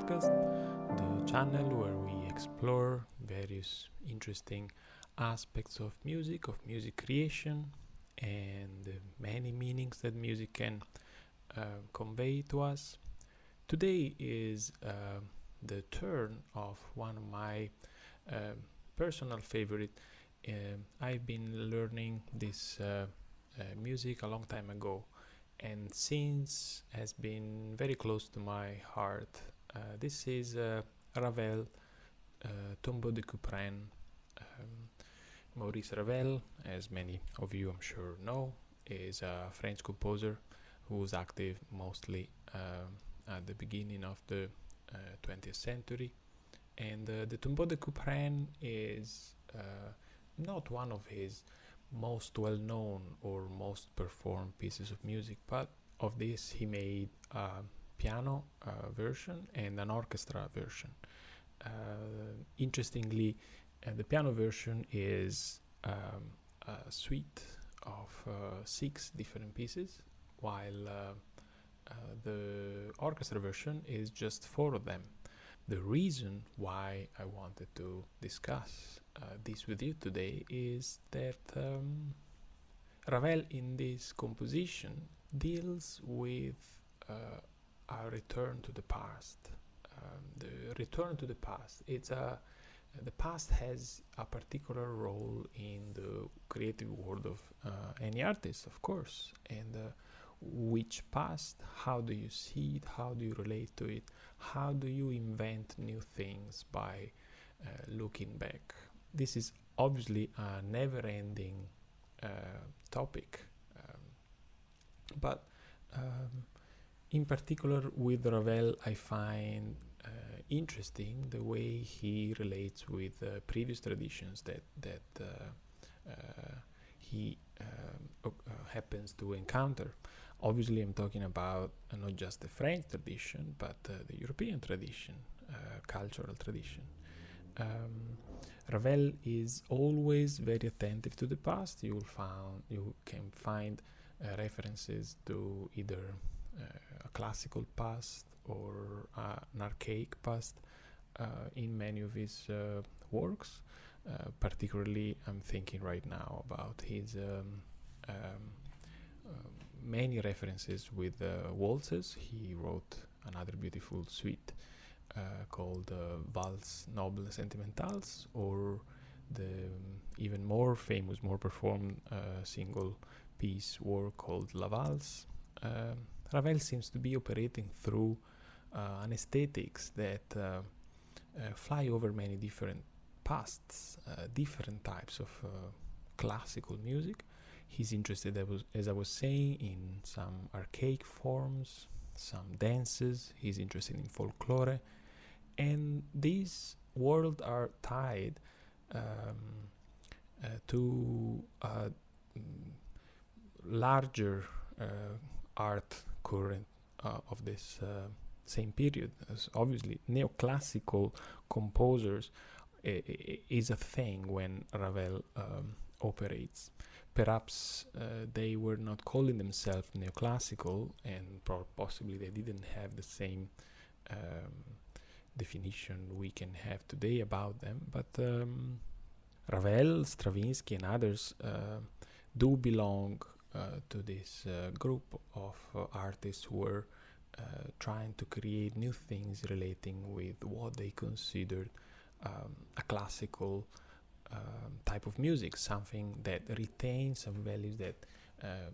podcast, the channel where we explore various interesting aspects of music creation, and the many meanings that music can convey to us. Today is the turn of one of my uh, personal favorite. I've been learning this music a long time ago, and since has been very close to my heart. This is Ravel, Tombeau de Couperin. Maurice Ravel, as many of you I'm sure know, is a French composer who was active mostly at the beginning of the 20th century. And the Tombeau de Couperin is not one of his most well-known or most performed pieces of music, but of this he made a piano version and an orchestra version. Interestingly, the piano version is a suite of 6 different pieces, while the orchestra version is just 4 of them. The reason why I wanted to discuss this with you today is that Ravel in this composition deals with a return to the past. The return to the past, the past has a particular role in the creative world of any artist, of course, and which past, how do you see it, how do you relate to it, how do you invent new things by looking back. This is obviously a never-ending topic, but in particular with Ravel I find interesting the way he relates with previous traditions that he happens to encounter. Obviously, I'm talking about not just the French tradition, but the European tradition, cultural tradition. Ravel is always very attentive to the past. You can find references to either a classical past or an archaic past in many of his works. Particularly, I'm thinking right now about his many references with waltzes. He wrote another beautiful suite called Valses Nobles Sentimentales, or the even more famous, more performed single piece work called La Valse. Ravel seems to be operating through an aesthetics that fly over many different pasts, different types of classical music. He's interested, as I was saying, in some archaic forms, some dances. He's interested in folklore, and these worlds are tied to larger art current of this same period. As obviously, neoclassical composers is a thing when Ravel operates. Perhaps they were not calling themselves neoclassical, and possibly they didn't have the same definition we can have today about them. But Ravel, Stravinsky, and others do belong to this group of artists who were trying to create new things relating with what they considered a classical type of music, something that retains some values that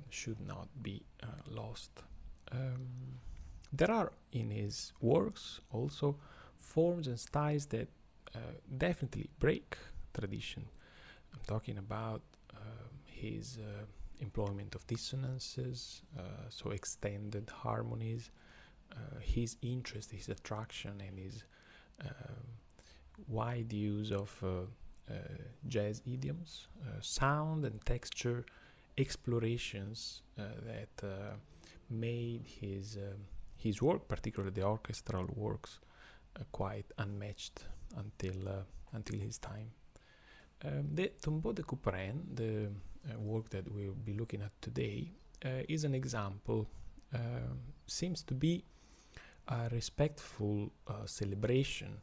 should not be lost. There are in his works also forms and styles that definitely break tradition. I'm talking about his employment of dissonances, so extended harmonies, his interest, his attraction, and his wide use of jazz idioms, sound and texture explorations that made his work, particularly the orchestral works, quite unmatched until his time. The Tombeau de Couperin, the work that we'll be looking at today, is an example. Seems to be a respectful celebration,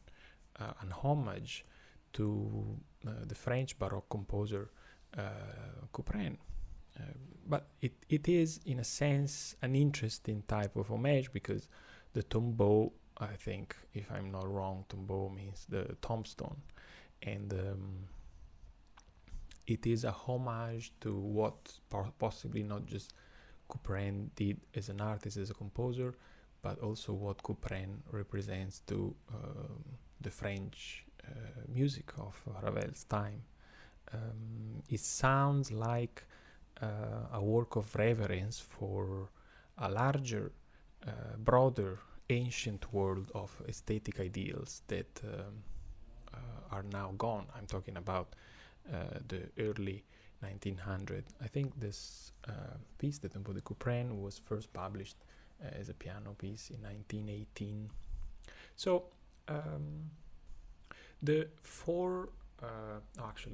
an homage to the French Baroque composer Couperin. But it is, in a sense, an interesting type of homage, because the tombeau, I think, if I'm not wrong, tombeau means the tombstone, and it is a homage to what possibly not just Couperin did as an artist, as a composer, but also what Couperin represents to the French music of Ravel's time. It sounds like a work of reverence for a larger, broader, ancient world of aesthetic ideals that are now gone. I'm talking about the early 1900s. I think this piece, the Tombeau de Couperin, was first published as a piano piece in 1918. So the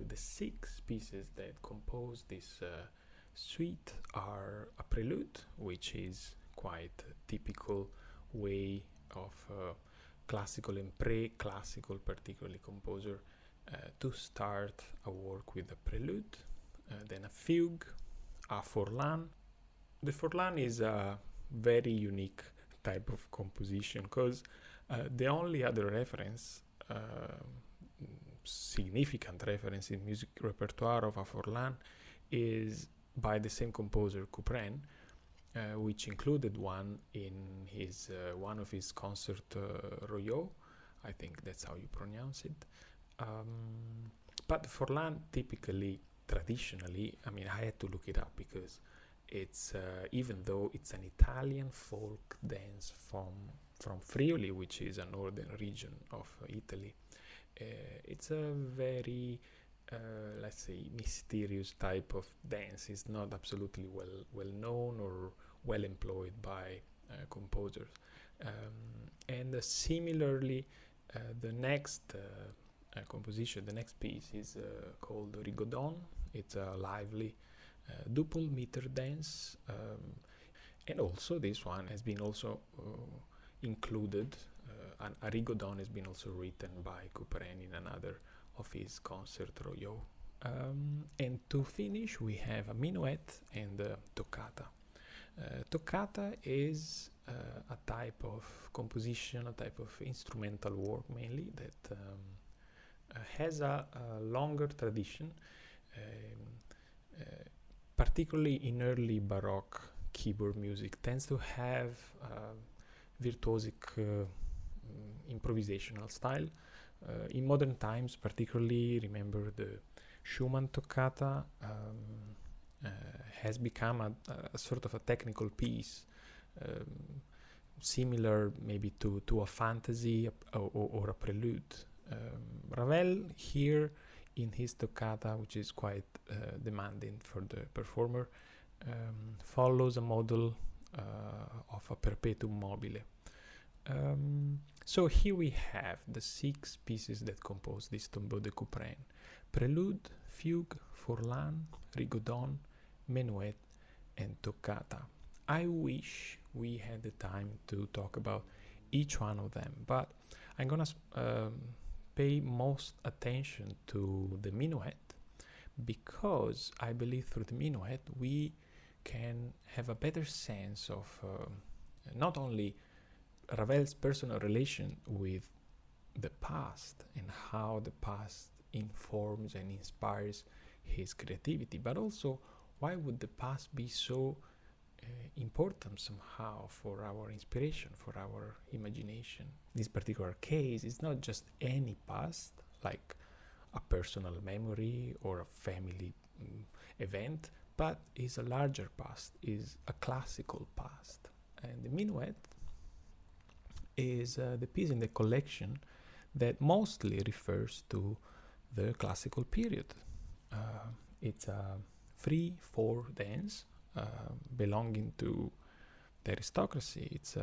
the 6 pieces that compose this suite are a prelude, which is quite a typical way of classical and pre-classical, particularly composer, to start a work with a prelude, then a fugue, a forlan. The forlan is a very unique type of composition, because the only other reference, significant reference in music repertoire of a forlan, is by the same composer, Couperin, which included one in his one of his concert Royaux. I think that's how you pronounce it. But forlan typically, traditionally, I mean, I had to look it up, because it's even though it's an Italian folk dance from Friuli, which is a northern region of Italy, it's a very let's say mysterious type of dance. It's not absolutely well known or well employed by composers, and similarly the next composition, the next piece, is called Rigodon. It's a lively duple meter dance, and also this one has been also included. A Rigodon has been also written by Couperin in another of his concert Royaux. And to finish, we have a minuet and a toccata. Toccata is a type of composition, a type of instrumental work mainly, that has a longer tradition, particularly in early Baroque keyboard music, tends to have virtuosic improvisational style. In modern times, particularly, remember the Schumann toccata has become a sort of a technical piece, similar maybe to a fantasy or a prelude. Ravel here, in his toccata, which is quite demanding for the performer, follows a model of a perpetuum mobile. So here we have the 6 pieces that compose this Tombeau de Couperin: prelude, fugue, forlan, rigodon, minuet, and toccata. I wish we had the time to talk about each one of them, but I'm gonna pay most attention to the minuet, because I believe through the minuet we can have a better sense of not only Ravel's personal relation with the past and how the past informs and inspires his creativity, but also why would the past be so important somehow for our inspiration, for our imagination. This particular case is not just any past, like a personal memory or a family event, but is a larger past, is a classical past. And the minuet is the piece in the collection that mostly refers to the classical period. It's a free 4 dance belonging to the aristocracy. It's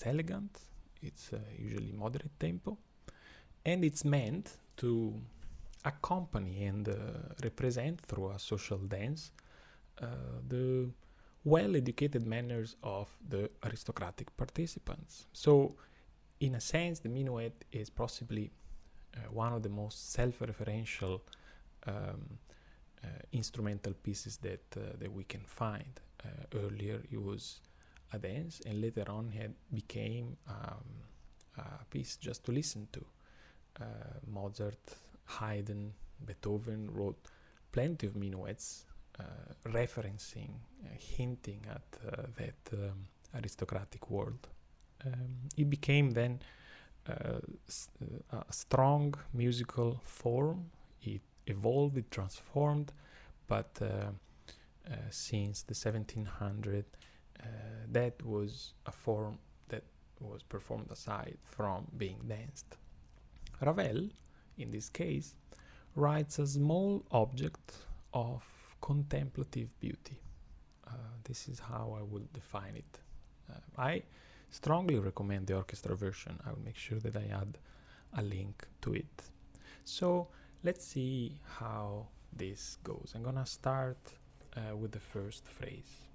elegant, it's usually moderate tempo, and it's meant to accompany and represent through a social dance the well-educated manners of the aristocratic participants. So, in a sense, the minuet is possibly one of the most self-referential instrumental pieces that we can find. Earlier, it was a dance, and later on, it became a piece just to listen to. Mozart, Haydn, Beethoven wrote plenty of minuets, referencing, hinting at that aristocratic world. It became then a strong musical form. It evolved, it transformed, but since the 1700s, that was a form that was performed aside from being danced. Ravel, in this case, writes a small object of contemplative beauty. This is how I would define it. I strongly recommend the orchestra version. I will make sure that I add a link to it. So let's see how this goes. I'm gonna start with the first phrase.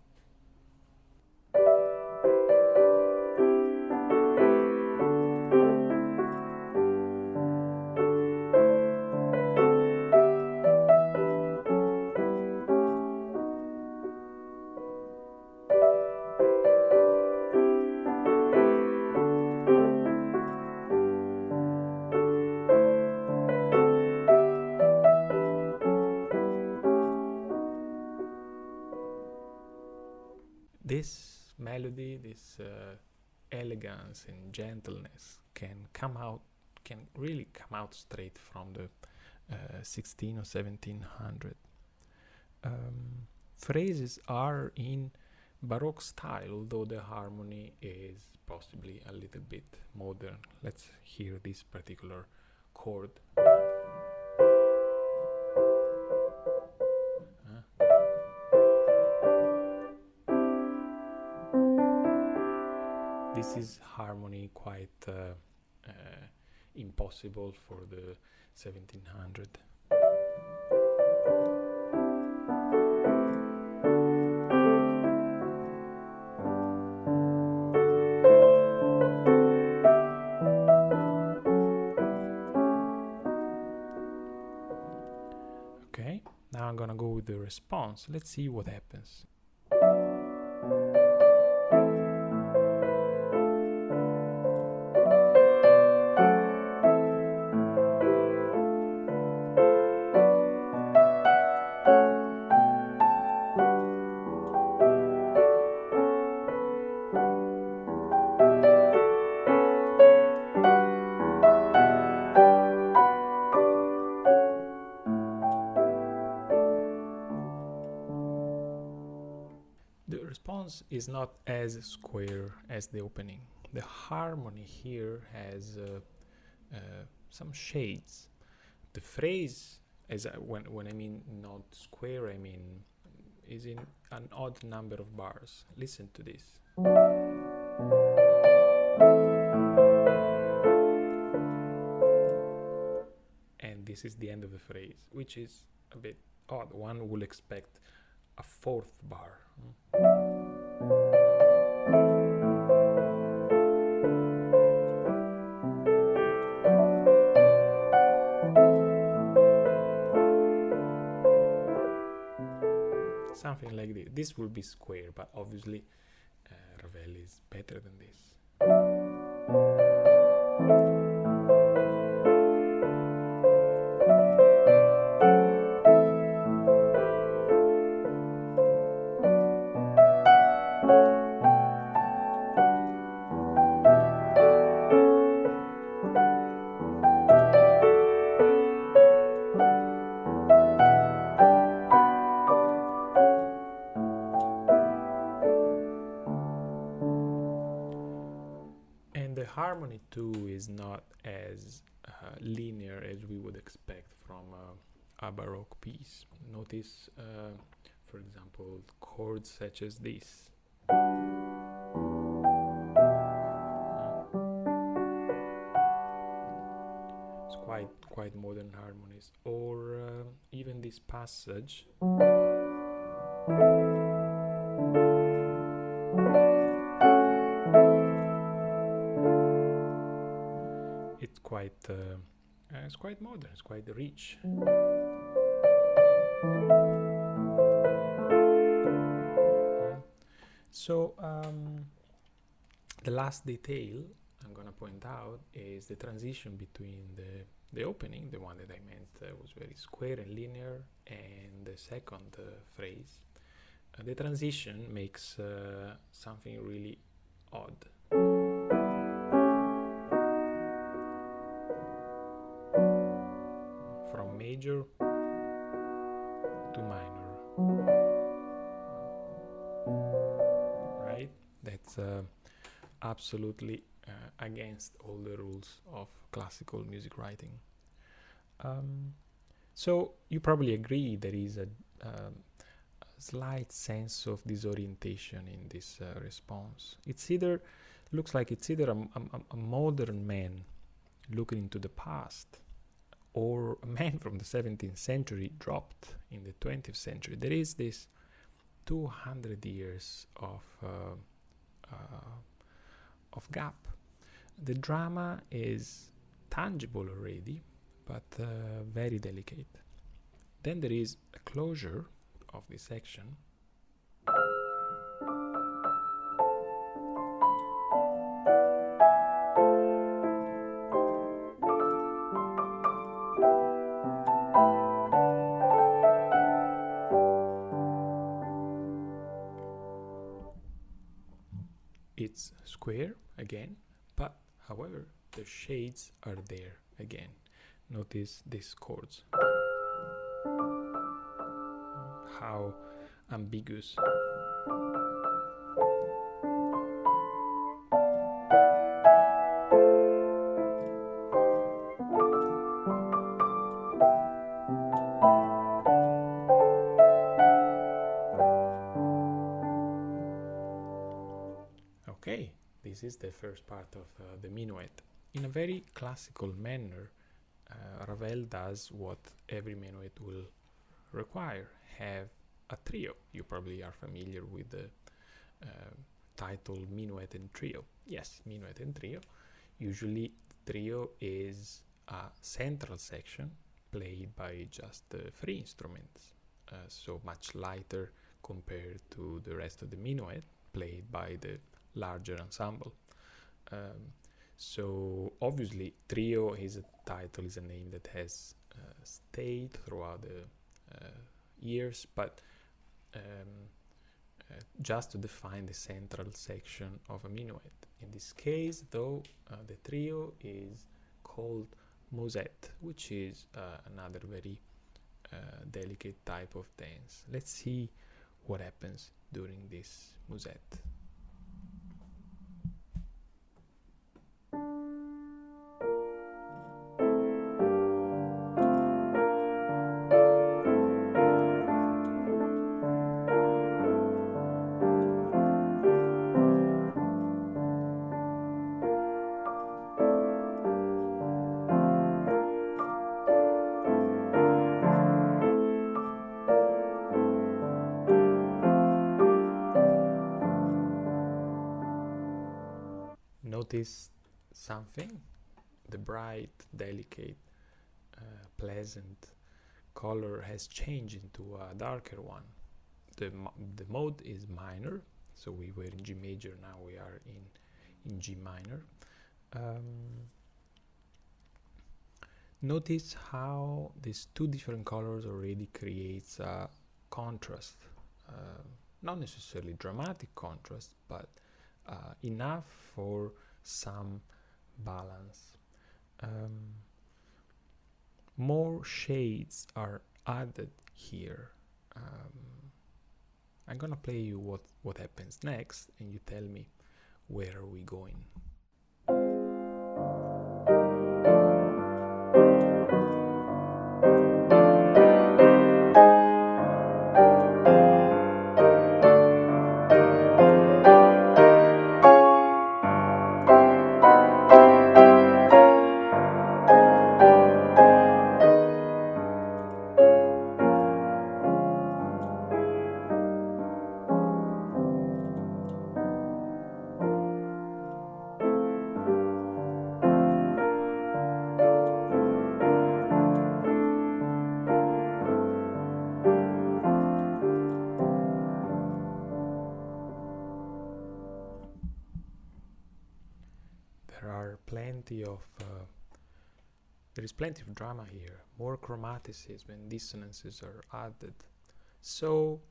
This melody, this elegance and gentleness can really come out straight from the 16 or 1700. Phrases are in Baroque style, although the harmony is possibly a little bit modern. Let's hear this particular chord. This is harmony quite impossible for the 1700. Okay, now I'm gonna go with the response. Let's see what happens. Is not as square as the opening. The harmony here has some shades. The phrase, when I mean not square, I mean is in an odd number of bars. Listen to this. And this is the end of the phrase, which is a bit odd. One will expect a fourth bar. Something like this. This will be square, but obviously Ravel is better than this. Harmony too is not as linear as we would expect from a Baroque piece. Notice, for example, chords such as this. It's quite modern harmonies, or even this passage. it's quite modern. It's quite rich. So the last detail I'm gonna point out is the transition between the opening, the one that I meant was very square and linear, and the second phrase. The transition makes something really odd. From major to minor. Right? That's absolutely against all the rules of classical music writing. So you probably agree there is a slight sense of disorientation in this response. Looks like it's either a modern man looking into the past, or a man from the 17th century dropped in the 20th century. There is this 200 years of gap. The drama is tangible already, but very delicate. Then there is a closure of this section. It's square again, but however, the shades are there again. Notice these chords. How ambiguous. Okay, this is the first part of the Minuet. In a very classical manner, Ravel does what every Minuet will require: have a trio. You probably are familiar with the title Minuet and Trio. Yes, Minuet and Trio. Usually, trio is a central section played by just 3 instruments, so much lighter compared to the rest of the Minuet, played by the larger ensemble. So obviously trio is a title, is a name that has stayed throughout the years, but just to define the central section of a minuet. In this case, though, the trio is called musette, which is another very delicate type of dance. Let's see what happens during this musette. Notice something? The bright, delicate, pleasant color has changed into a darker one. The mode is minor, so we were in G major, now we are in G minor. Notice how these 2 different colors already creates a contrast, not necessarily dramatic contrast, but enough for some balance. More shades are added here. I'm gonna play you what happens next, and you tell me where are we going. is plenty of drama here. More chromaticism and dissonances are added. So,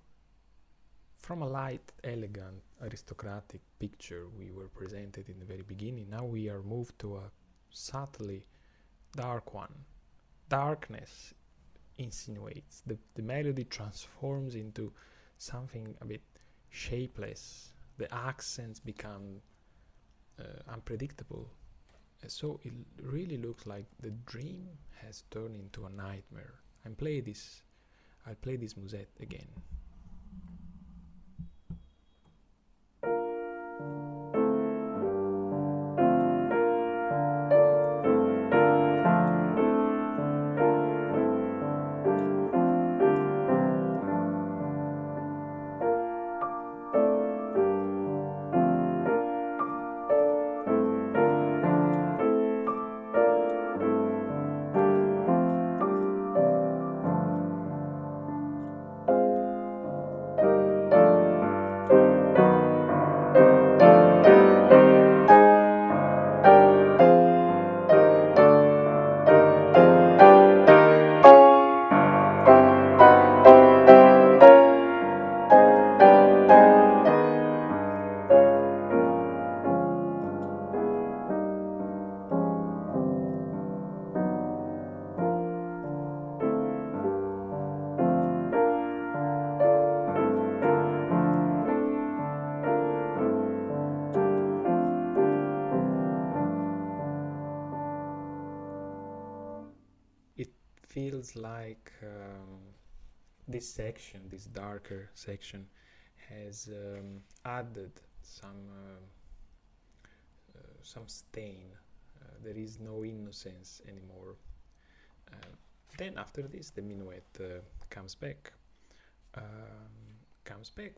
from a light, elegant, aristocratic picture we were presented in the very beginning, now we are moved to a subtly dark one. Darkness insinuates. The melody transforms into something a bit shapeless. The accents become unpredictable. So it really looks like the dream has turned into a nightmare. I'll play this Musette again. Feels like this darker section, has added some stain. There is no innocence anymore. Then after this, the minuet comes back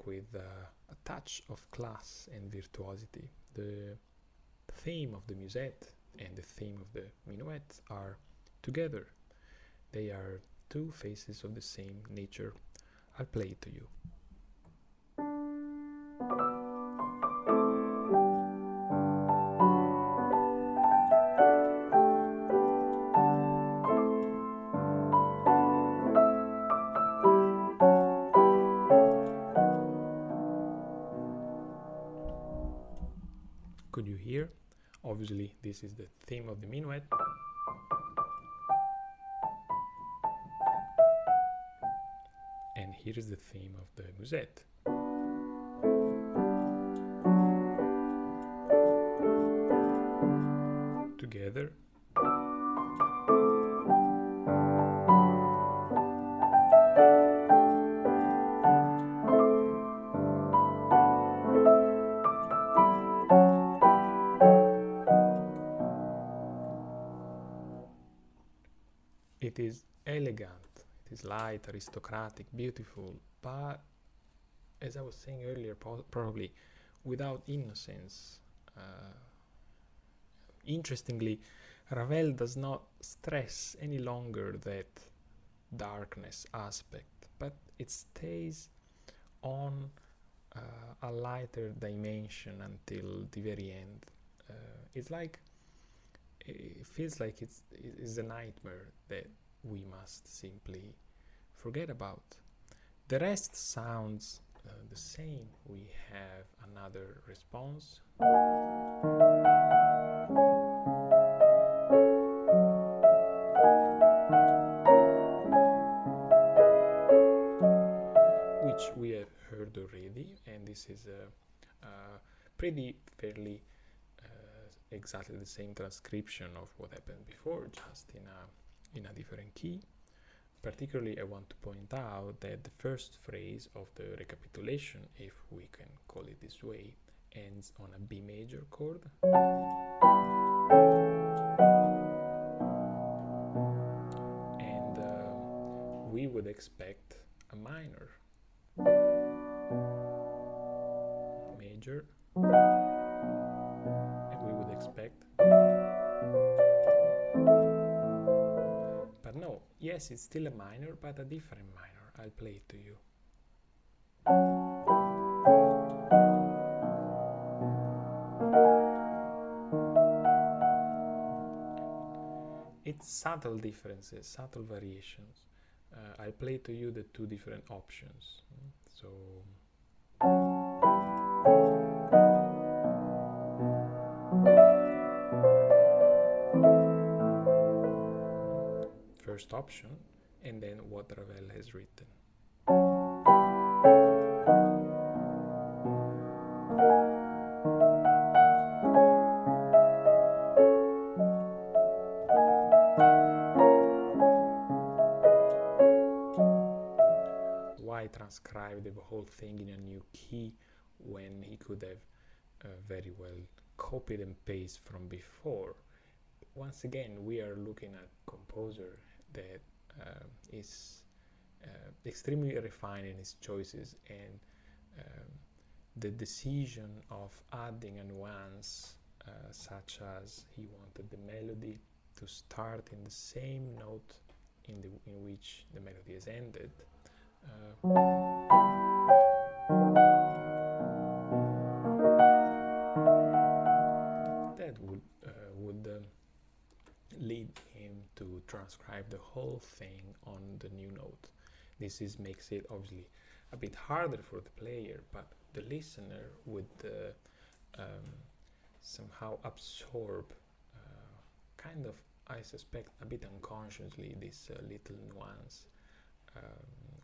with a touch of class and virtuosity. The theme of the musette and the theme of the minuet are together. They are two faces of the same nature. I'll play it to you. Could you hear? Obviously, this is the theme of the minuet. And here is the theme of the musette. Together. It is elegant. It is light, aristocratic, beautiful, but as I was saying earlier, probably without innocence. Interestingly, Ravel does not stress any longer that darkness aspect, but it stays on a lighter dimension until the very end. It feels like it is a nightmare that we must simply forget about. The rest sounds the same. We have another response. Which we have heard already, and this is a pretty fairly exactly the same transcription of what happened before, just in a different key. Particularly, I want to point out that the first phrase of the recapitulation, if we can call it this way, ends on a B major chord. And we would expect a minor. Major. And we would expect. But no, yes, it's still a minor, but a different minor. I'll play it to you. it's subtle differences, subtle variations. I'll play to you the two different options. So first option, and then what Ravel has written. Why transcribe the whole thing in a new key when he could have very well copied and pasted from before? Once again, we are looking at a composer that is extremely refined in his choices, and the decision of adding a nuance such as he wanted the melody to start in the same note in which the melody is ended. That would lead him to transcribe the whole thing on the new note. This makes it obviously a bit harder for the player, but the listener would somehow absorb, kind of, I suspect, a bit unconsciously, this little nuance.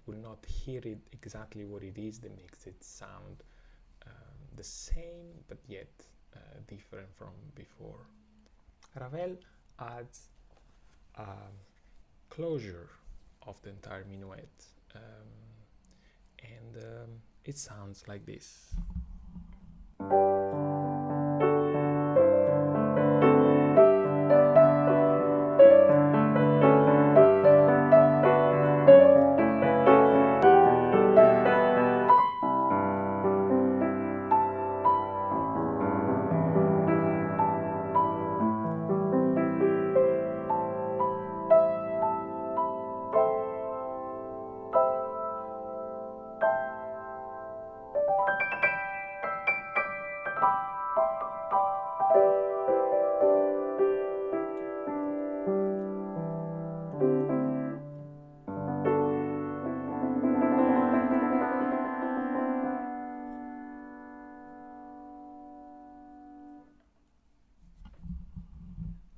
Will not hear it exactly what it is that makes it sound the same, but yet different from before. Ravel adds closure of the entire minuet, and it sounds like this.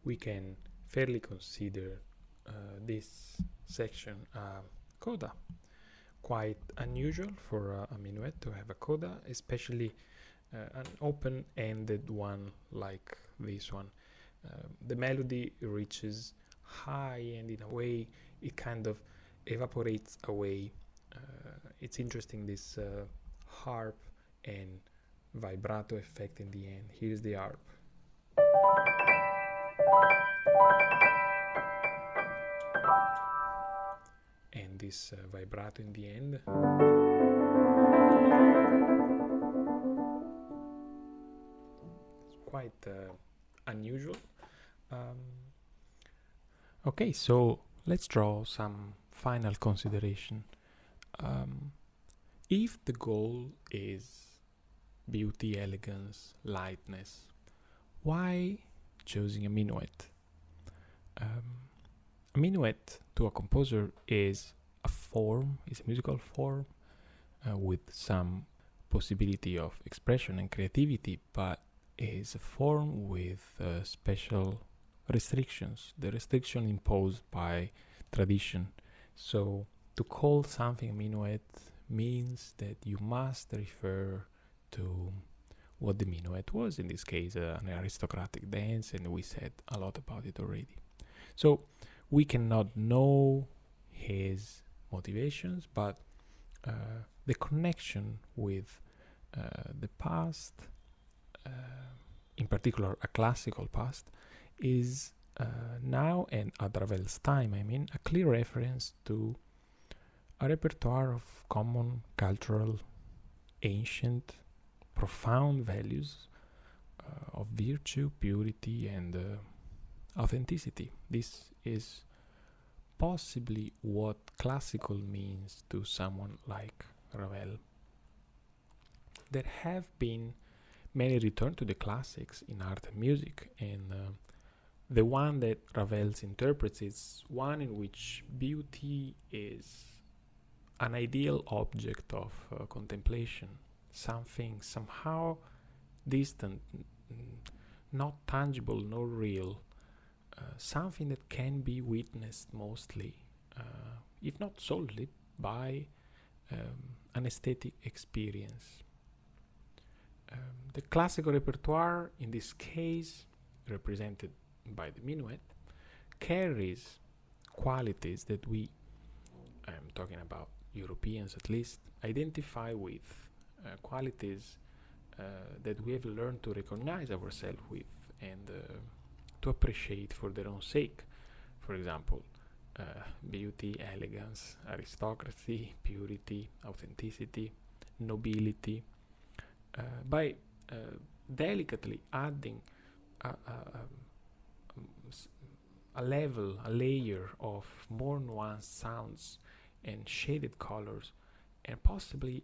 We can fairly consider this section coda. Quite unusual for a minuet to have a coda, especially an open-ended one like this one. The melody reaches high, and in a way it kind of evaporates away. It's interesting, this harp and vibrato effect in the end. Here's the harp. And this vibrato in the end. It's quite unusual. Okay, so let's draw some final consideration. If the goal is beauty, elegance, lightness, why choosing a minuet? A minuet to a composer is a form, is a musical form with some possibility of expression and creativity, but is a form with special restrictions, the restriction imposed by tradition. So to call something a minuet means that you must refer to what the minuet was, in this case an aristocratic dance, and we said a lot about it already. So we cannot know his motivations, but the connection with the past, in particular a classical past, is now, and at Ravel's time, a clear reference to a repertoire of common cultural, ancient, profound values of virtue, purity, and authenticity. This is possibly what classical means to someone like Ravel. There have been many return to the classics in art and music, and The one that Ravel interprets is one in which beauty is an ideal object of contemplation, something somehow distant, not tangible nor real, something that can be witnessed mostly, if not solely, by an aesthetic experience. The classical repertoire, in this case, represented by the Minuet, carries qualities that we, I'm talking about Europeans at least, identify with, qualities that we have learned to recognize ourselves with and to appreciate for their own sake. For example, beauty, elegance, aristocracy, purity, authenticity, nobility, by delicately adding a level, a layer of more nuanced sounds and shaded colors, and possibly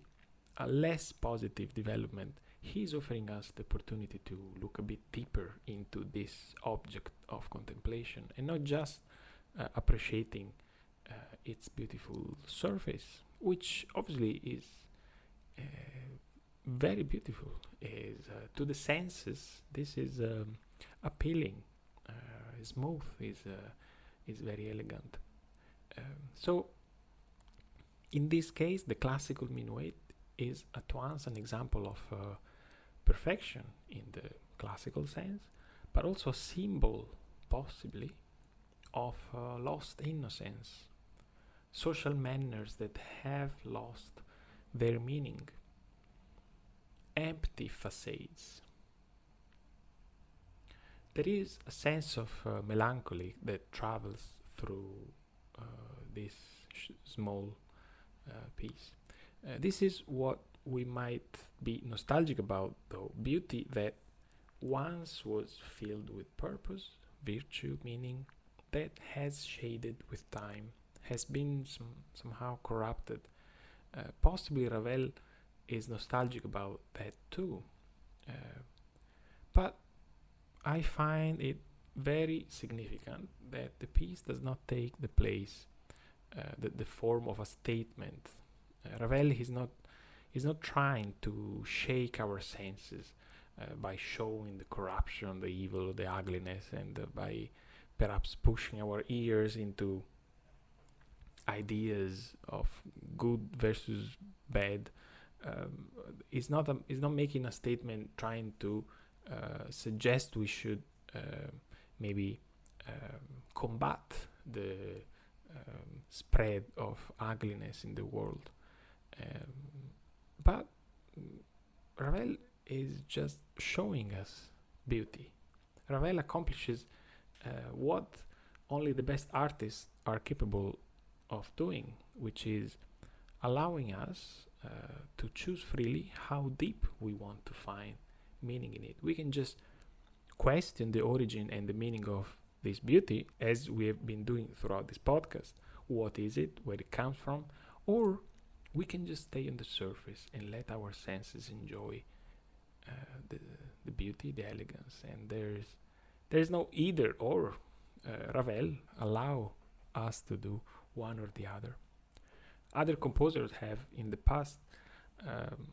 a less positive development, he's offering us the opportunity to look a bit deeper into this object of contemplation and not just appreciating its beautiful surface, which obviously is very beautiful. Is to the senses, this is appealing, smooth, is very elegant. So, in this case, the classical minuet is at once an example of perfection in the classical sense, but also a symbol, possibly, of lost innocence, social manners that have lost their meaning, empty facades. There is a sense of melancholy that travels through this small piece. This is what we might be nostalgic about, though. Beauty that once was filled with purpose, virtue, meaning, that has shaded with time, has been somehow corrupted. Possibly Ravel is nostalgic about that too. But I find it very significant that the piece does not take the place, the form of a statement. Ravel is not trying to shake our senses by showing the corruption, the evil, the ugliness, and by perhaps pushing our ears into ideas of good versus bad. It's not making a statement trying to suggest we should maybe combat the spread of ugliness in the world. But Ravel is just showing us beauty. Ravel accomplishes what only the best artists are capable of doing, which is allowing us to choose freely how deep we want to find meaning in it. We can just question the origin and the meaning of this beauty, as we have been doing throughout this podcast. What is it? Where it comes from? Or we can just stay on the surface and let our senses enjoy the beauty, the elegance. And there's no either or. Ravel allow us to do one or the other. Other composers have in the past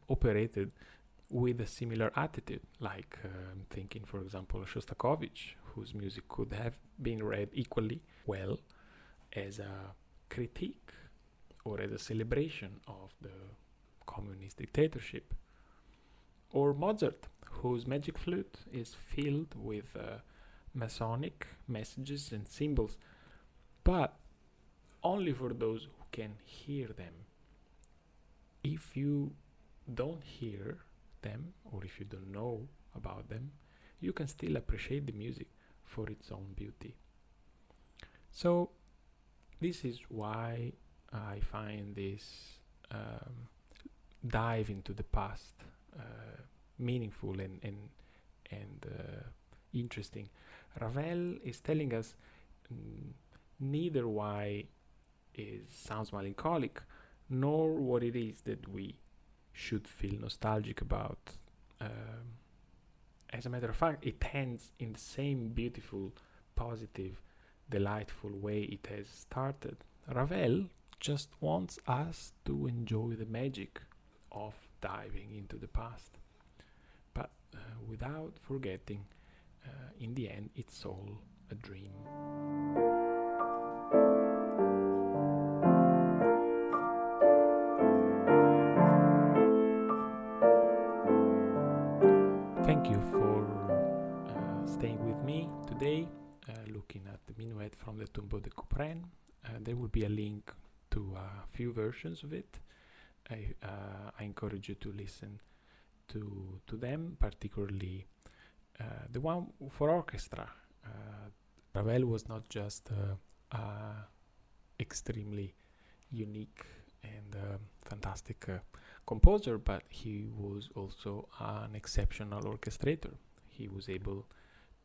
operated with a similar attitude, like thinking, for example, Shostakovich, whose music could have been read equally well as a critique or as a celebration of the communist dictatorship. Or Mozart, whose magic flute is filled with Masonic messages and symbols, but only for those who can hear them. If you don't hear them, or if you don't know about them, you can still appreciate the music for its own beauty. So this is why I find this dive into the past meaningful and interesting. Ravel is telling us neither why it sounds melancholic, nor what it is that we should feel nostalgic about. As a matter of fact, it ends in the same beautiful positive, delightful way it has started, Ravel just wants us to enjoy the magic of diving into the past, but without forgetting, in the end, it's all a dream. Thank you for staying with me today, looking at the Minuet from the Tombeau de Couperin. There will be a link to a few versions of it. I encourage you to listen to them, particularly the one for orchestra. Ravel was not just extremely unique and fantastic composer, but he was also an exceptional orchestrator. He was able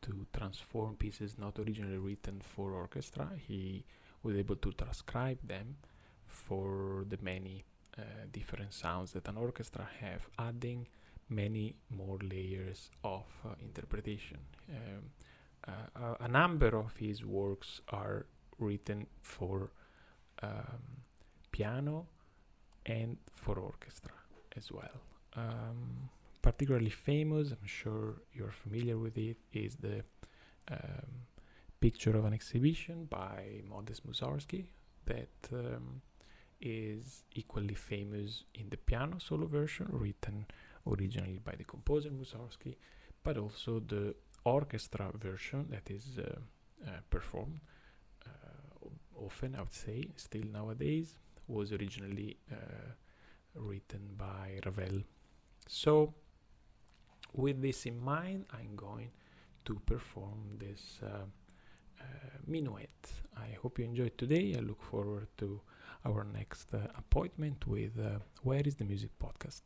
to transform pieces not originally written for orchestra. He was able to transcribe them for the many different sounds that an orchestra have, adding many more layers of interpretation. A number of his works are written for piano and for orchestra as well. Particularly famous, I'm sure you're familiar with it, is the picture of an exhibition by Modest Mussorgsky that is equally famous in the piano solo version, written originally by the composer Mussorgsky, but also the orchestra version that is performed often, I would say, still nowadays, was originally written by Ravel. So, with this in mind, I'm going to perform this Minuet. I hope you enjoyed today. I look forward to our next appointment with Where is the Music podcast.